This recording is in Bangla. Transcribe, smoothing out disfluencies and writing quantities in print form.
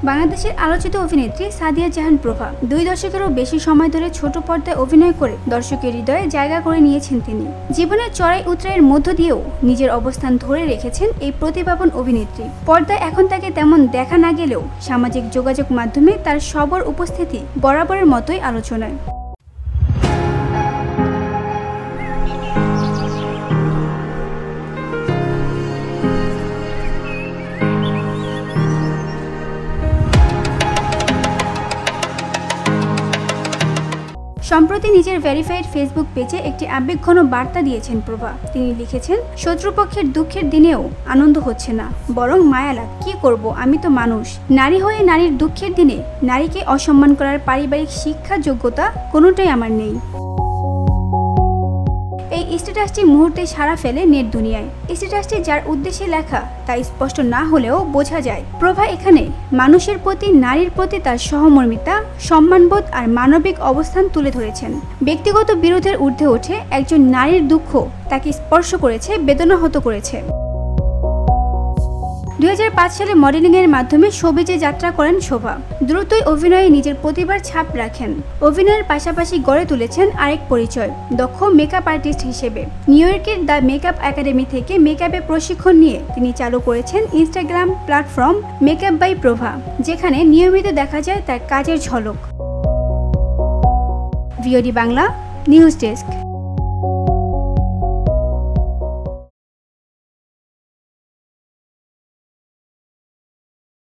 বাংলাদেশের আলোচিত অভিনেত্রী সাদিয়া জাহান প্রভা 2 দশকেরও বেশি সময় ধরে ছোট পর্দায় অভিনয় করে দর্শকের হৃদয়ে জায়গা করে নিয়েছেন তিনি। জীবনের চড়াই উতরাইয়ের মধ্য দিয়েও নিজের অবস্থান ধরে রেখেছেন এই প্রতিভাবান অভিনেত্রী। পর্দায় এখন তাকে তেমন দেখা না গেলেও সামাজিক যোগাযোগ মাধ্যমে তার সবর উপস্থিতি বরাবরের মতোই আলোচনায়। সম্প্রতি নিজের ভেরিফাইড ফেসবুক পেজে একটি আবেগঘন বার্তা দিয়েছেন প্রভা। তিনি লিখেছেন, শত্রুপক্ষের দুঃখের দিনেও আনন্দ হচ্ছে না, বরং মায়া লাগ। কি করব, আমি তো মানুষ। নারী হয়ে নারীর দুঃখের দিনে নারীকে অসম্মান করার পারিবারিক শিক্ষা যোগ্যতা কোনোটাই আমার নেই। এই স্ট্যাটাসটি মুহূর্তে সাড়া ফেলে নেট দুনিয়ায়। স্ট্যাটাসটি যার উদ্দেশ্যে লেখা তা স্পষ্ট না হলেও বোঝা যায় প্রভা এখানে মানুষের প্রতি, নারীর প্রতি তার সহমর্মিতা, সম্মানবোধ আর মানবিক অবস্থান তুলে ধরেছেন। ব্যক্তিগত বিরোধের ঊর্ধ্বে ওঠে একজন নারীর দুঃখ তাকে স্পর্শ করেছে, বেদনাহত করেছে। 2005 সালে মডেলিংয়ের মাধ্যমে শোবিজে যাত্রা করেন শোভা। দ্রুতই অভিনয়ে নিজের প্রতিভার ছাপ রাখেন। অভিনয়ের পাশাপাশি গড়ে তুলেছেন আরেক পরিচয়, দক্ষ মেকআপ আর্টিস্ট হিসেবে। নিউ ইয়র্কের দ্য মেকআপ একাডেমি থেকে মেকআপে প্রশিক্ষণ নিয়ে তিনি চালু করেছেন ইনস্টাগ্রাম প্ল্যাটফর্ম মেকআপ বাই প্রভা, যেখানে নিয়মিত দেখা যায় তার কাজের ঝলক। VOD Bangla news desk.